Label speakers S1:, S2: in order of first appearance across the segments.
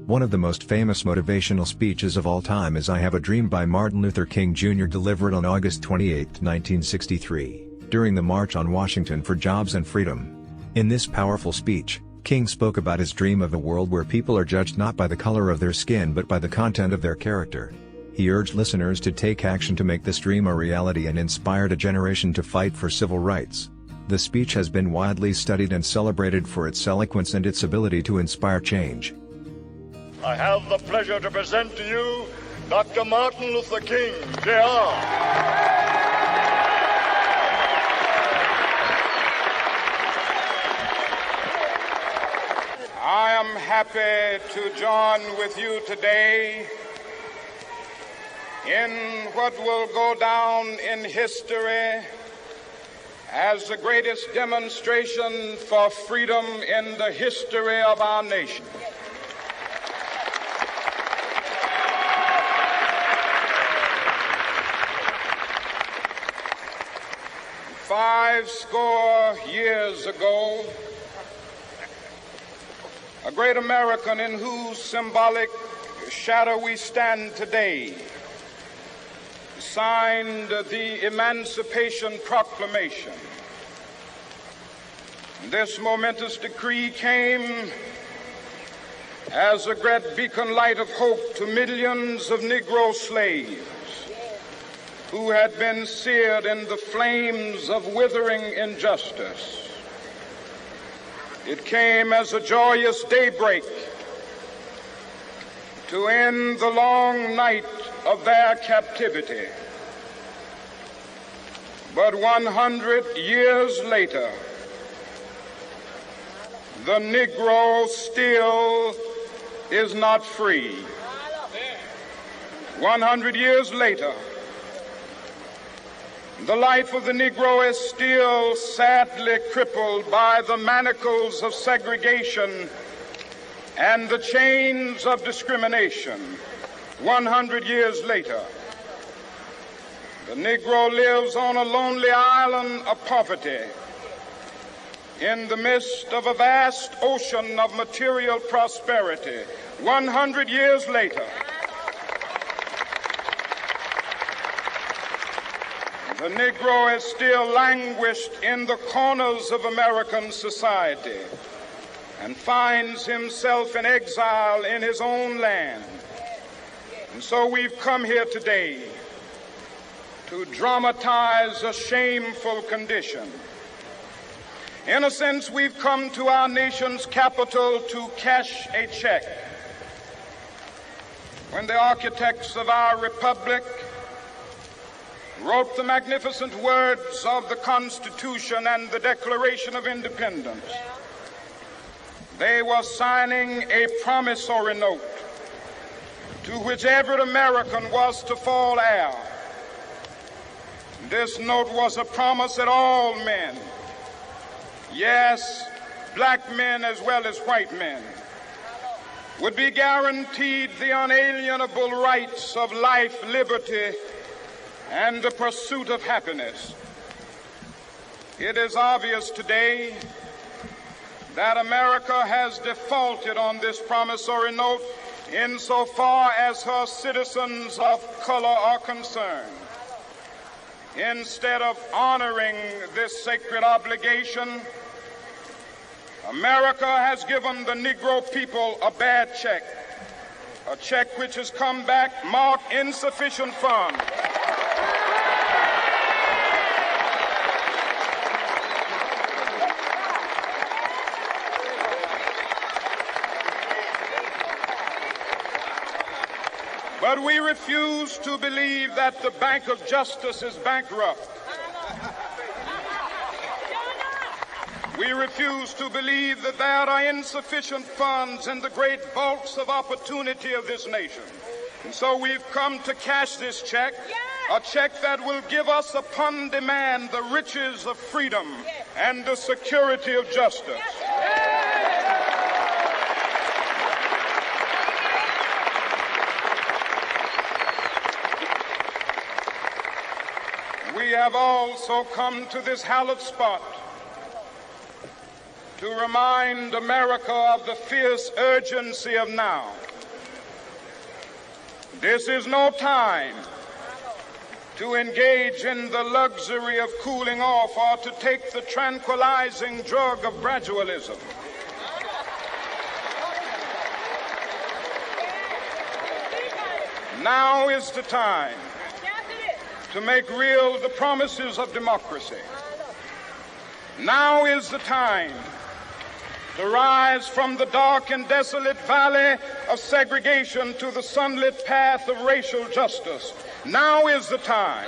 S1: One of the most famous motivational speeches of all time is "I Have a Dream" by Martin Luther King Jr., delivered on August 28, 1963, during the March on Washington for Jobs and Freedom. In this powerful speech, King spoke about his dream of a world where people are judged not by the color of their skin but by the content of their character. He urged listeners to take action to make this dream a reality and inspired a generation to fight for civil rights. The speech has been widely studied and celebrated for its eloquence and its ability to inspire change.
S2: I have the pleasure to present to you Dr. Martin Luther King, Jr.
S3: I am happy to join with you today in what will go down in history as the greatest demonstration for freedom in the history of our nation. Five score years ago, a great American in whose symbolic shadow we stand today signed the Emancipation Proclamation. This momentous decree came as a great beacon light of hope to millions of Negro slaves who had been seared in the flames of withering injustice. It came as a joyous daybreak to end the long night of their captivity. But 100 years later, the Negro still is not free. 100 years later, the life of the Negro is still sadly crippled by the manacles of segregation and the chains of discrimination. 100 years later, the Negro lives on a lonely island of poverty in the midst of a vast ocean of material prosperity. 100 years later, the Negro is still languished in the corners of American society and finds himself in exile in his own land. And so we've come here today to dramatize a shameful condition. In a sense, we've come to our nation's capital to cash a check. When the architects of our republic wrote the magnificent words of the Constitution and the Declaration of Independence, they were signing a promissory note to which every American was to fall heir. This note was a promise that all men, yes, black men as well as white men, would be guaranteed the unalienable rights of life, liberty, and the pursuit of happiness. It is obvious today that America has defaulted on this promissory note insofar as her citizens of color are concerned. Instead of honoring this sacred obligation, America has given the Negro people a bad check, a check which has come back marked insufficient funds. But we refuse to believe that the Bank of Justice is bankrupt. We refuse to believe that there are insufficient funds in the great vaults of opportunity of this nation. And so we've come to cash this check, a check that will give us upon demand the riches of freedom and the security of justice. We have also come to this hallowed spot to remind America of the fierce urgency of now. This is no time to engage in the luxury of cooling off or to take the tranquilizing drug of gradualism. Now is the time to make real the promises of democracy. Now is the time to rise from the dark and desolate valley of segregation to the sunlit path of racial justice. Now is the time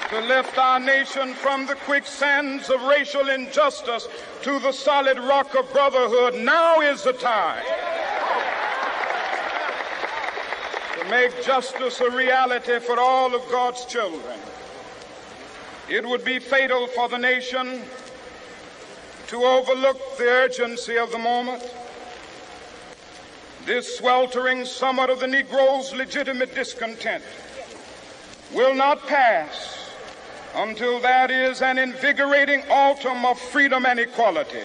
S3: to lift our nation from the quicksands of racial injustice to the solid rock of brotherhood. Now is the time to make justice a reality for all of God's children. It would be fatal for the nation to overlook the urgency of the moment. This sweltering summit of the Negro's legitimate discontent will not pass until that is an invigorating autumn of freedom and equality.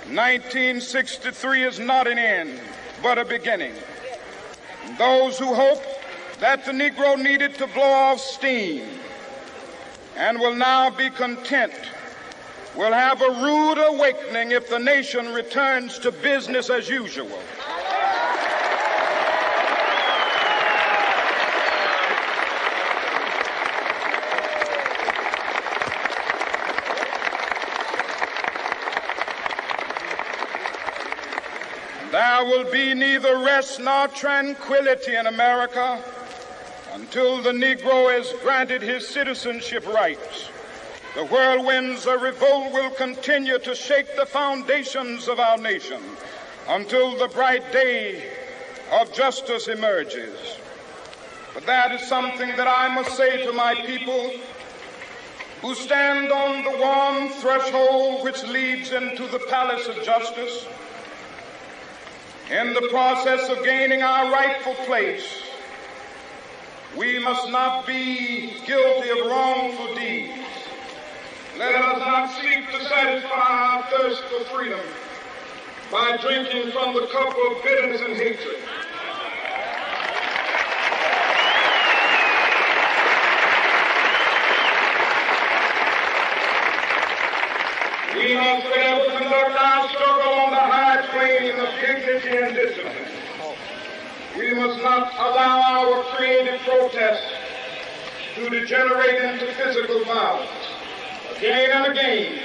S3: 1963 is not an end, but a beginning. Those who hope that the Negro needed to blow off steam and will now be content will have a rude awakening if the nation returns to business as usual. There will be neither rest nor tranquility in America until the Negro is granted his citizenship rights. The whirlwinds of revolt will continue to shake the foundations of our nation until the bright day of justice emerges. But that is something that I must say to my people who stand on the warm threshold which leads into the palace of justice. In the process of gaining our rightful place, we must not be guilty of wrongful deeds. Let us not seek to satisfy our thirst for freedom by drinking from the cup of bitterness and hatred. We must forever conduct our struggle on the high plane of dignity and discipline. We must not allow our creative protest to degenerate into physical violence. Again and again,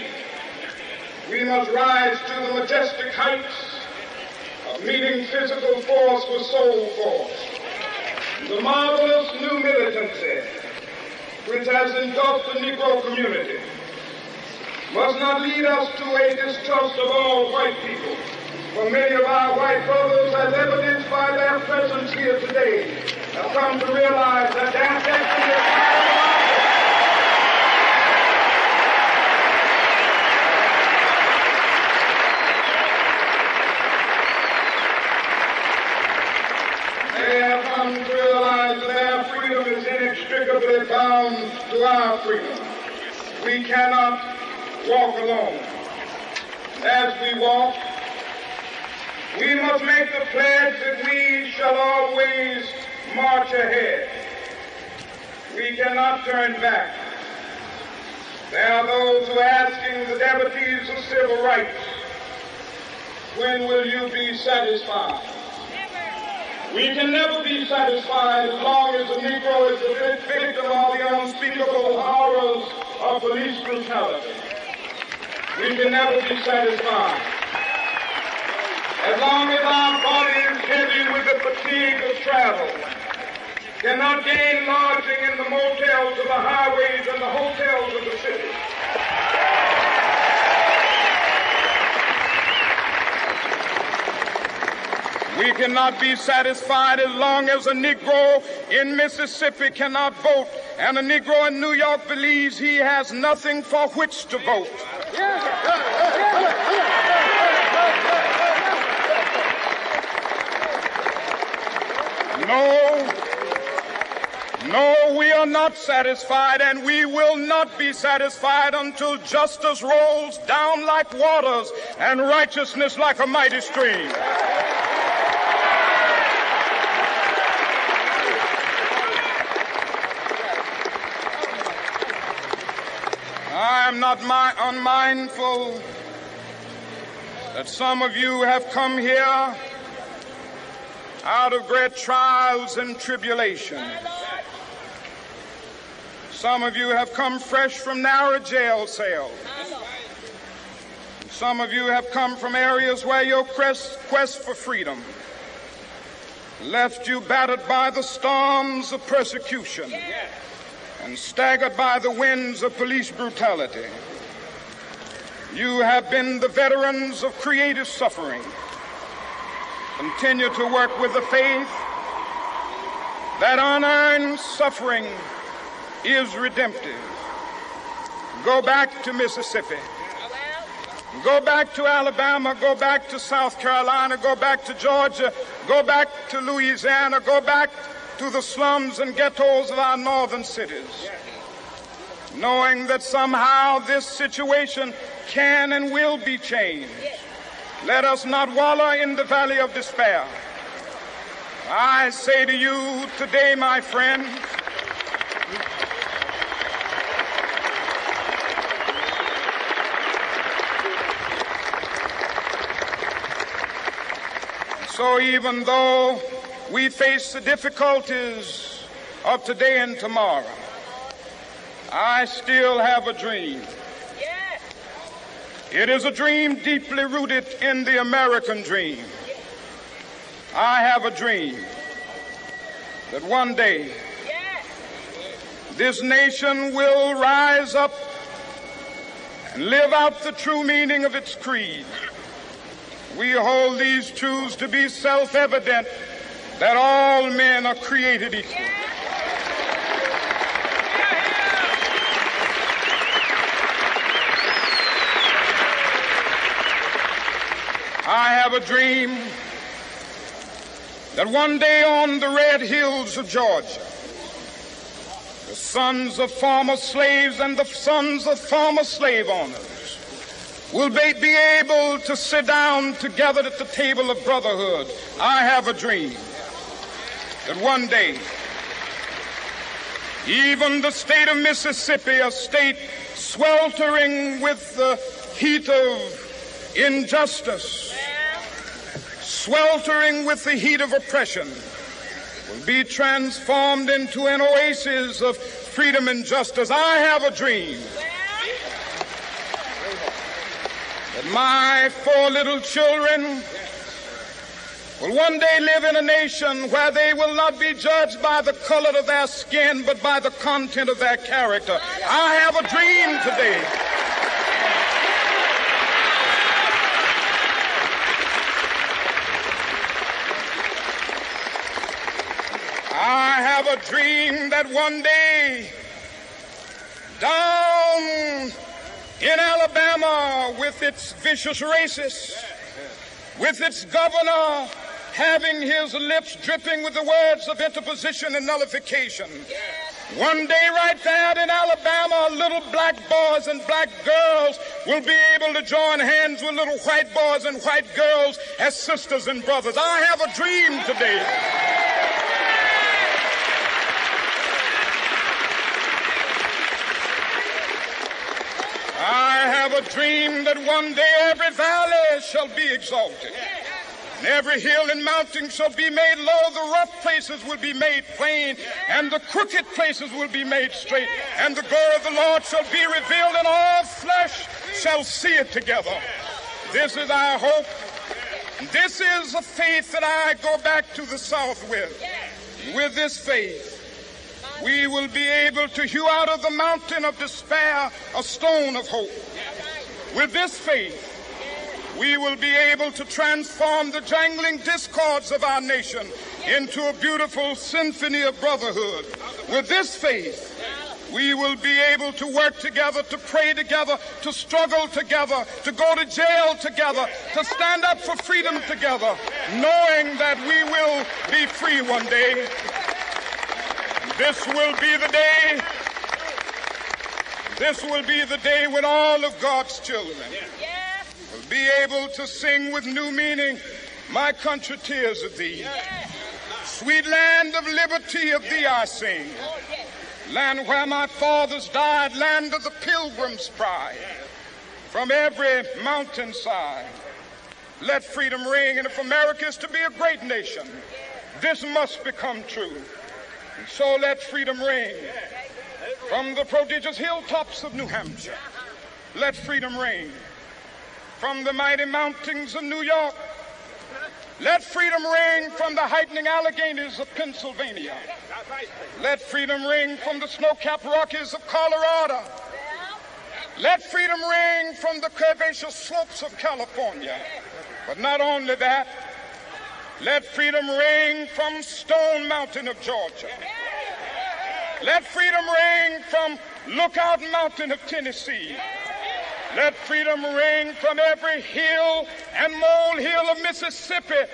S3: we must rise to the majestic heights of meeting physical force with soul force. The marvelous new militancy which has engulfed the Negro community must not lead us to a distrust of all white people. For many of our white brothers, as evidenced by their presence here today, have come to realize that their destiny is to realize that their freedom is inextricably bound to our freedom. We cannot walk alone. As we walk, we must make the pledge that we shall always march ahead. We cannot turn back. There are those who are asking the devotees of civil rights, when will you be satisfied? We can never be satisfied as long as the Negro is the victim of the unspeakable horrors of police brutality. We can never be satisfied as long as our body is heavy with the fatigue of travel, cannot gain lodging in the motels of the highways and the hotels of the city. We cannot be satisfied as long as a Negro in Mississippi cannot vote and a Negro in New York believes he has nothing for which to vote. No, we are not satisfied, and we will not be satisfied until justice rolls down like waters and righteousness like a mighty stream. I am not unmindful that some of you have come here out of great trials and tribulations. Some of you have come fresh from narrow jail cells. Some of you have come from areas where your quest for freedom left you battered by the storms of persecution and staggered by the winds of police brutality. You have been the veterans of creative suffering. Continue to work with the faith that unearned suffering is redemptive. Go back to Mississippi. Go back to Alabama. Go back to South Carolina. Go back to Georgia. Go back to Louisiana. Go back to the slums and ghettos of our northern cities, knowing that somehow this situation can and will be changed. Let us not wallow in the valley of despair. I say to you today, my friend, so even though we face the difficulties of today and tomorrow, I still have a dream. It is a dream deeply rooted in the American dream. I have a dream that one day this nation will rise up and live out the true meaning of its creed. We hold these truths to be self-evident, that all men are created equal. I have a dream that one day on the red hills of Georgia, the sons of former slaves and the sons of former slave owners will be able to sit down together at the table of brotherhood. I have a dream that one day, even the state of Mississippi, a state sweltering with the heat of injustice, sweltering with the heat of oppression, will be transformed into an oasis of freedom and justice. I have a dream that my 4 little children will one day live in a nation where they will not be judged by the color of their skin, but by the content of their character. I have a dream today I have a dream that one day down in Alabama, with its vicious racists, with its governor having his lips dripping with the words of interposition and nullification, one day right there in Alabama, little black boys and black girls will be able to join hands with little white boys and white girls as sisters and brothers. I have a dream today that one day every valley shall be exalted, and every hill and mountain shall be made low. The rough places will be made plain, and the crooked places will be made straight. And the glory of the Lord shall be revealed, and all flesh shall see it together. This is our hope. This is a faith that I go back to the South with. With this faith, we will be able to hew out of the mountain of despair a stone of hope. With this faith, we will be able to transform the jangling discords of our nation into a beautiful symphony of brotherhood. With this faith, we will be able to work together, to pray together, to struggle together, to go to jail together, to stand up for freedom together, knowing that we will be free one day. This will be the day when all of God's children will be able to sing with new meaning, my country, tears of thee. Sweet land of liberty, of thee I sing. Land where my fathers died, land of the pilgrim's pride. From every mountainside, let freedom ring. And if America is to be a great nation, this must become true. And so let freedom ring. From the prodigious hilltops of New Hampshire, let freedom ring. From the mighty mountains of New York, let freedom ring. From the heightening Alleghanies of Pennsylvania, let freedom ring. From the snow-capped Rockies of Colorado, let freedom ring. From the curvaceous slopes of California. But not only that, let freedom ring from Stone Mountain of Georgia. Let freedom ring from Lookout Mountain of Tennessee. Let freedom ring from every hill and molehill of Mississippi,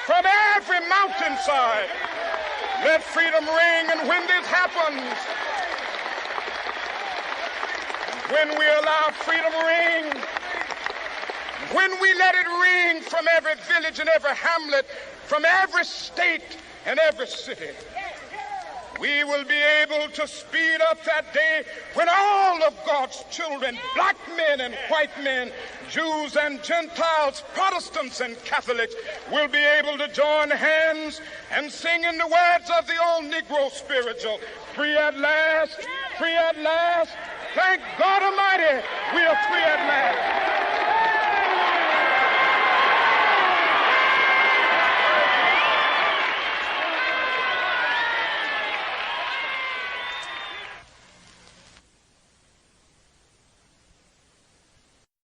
S3: from every mountainside. Let freedom ring. And when this happens, when we allow freedom ring, when we let it ring from every village and every hamlet, from every state and every city, we will be able to speed up that day when all of God's children, black men and white men, Jews and Gentiles, Protestants and Catholics, will be able to join hands and sing in the words of the old Negro spiritual, free at last, free at last. Thank God Almighty, we are free at last.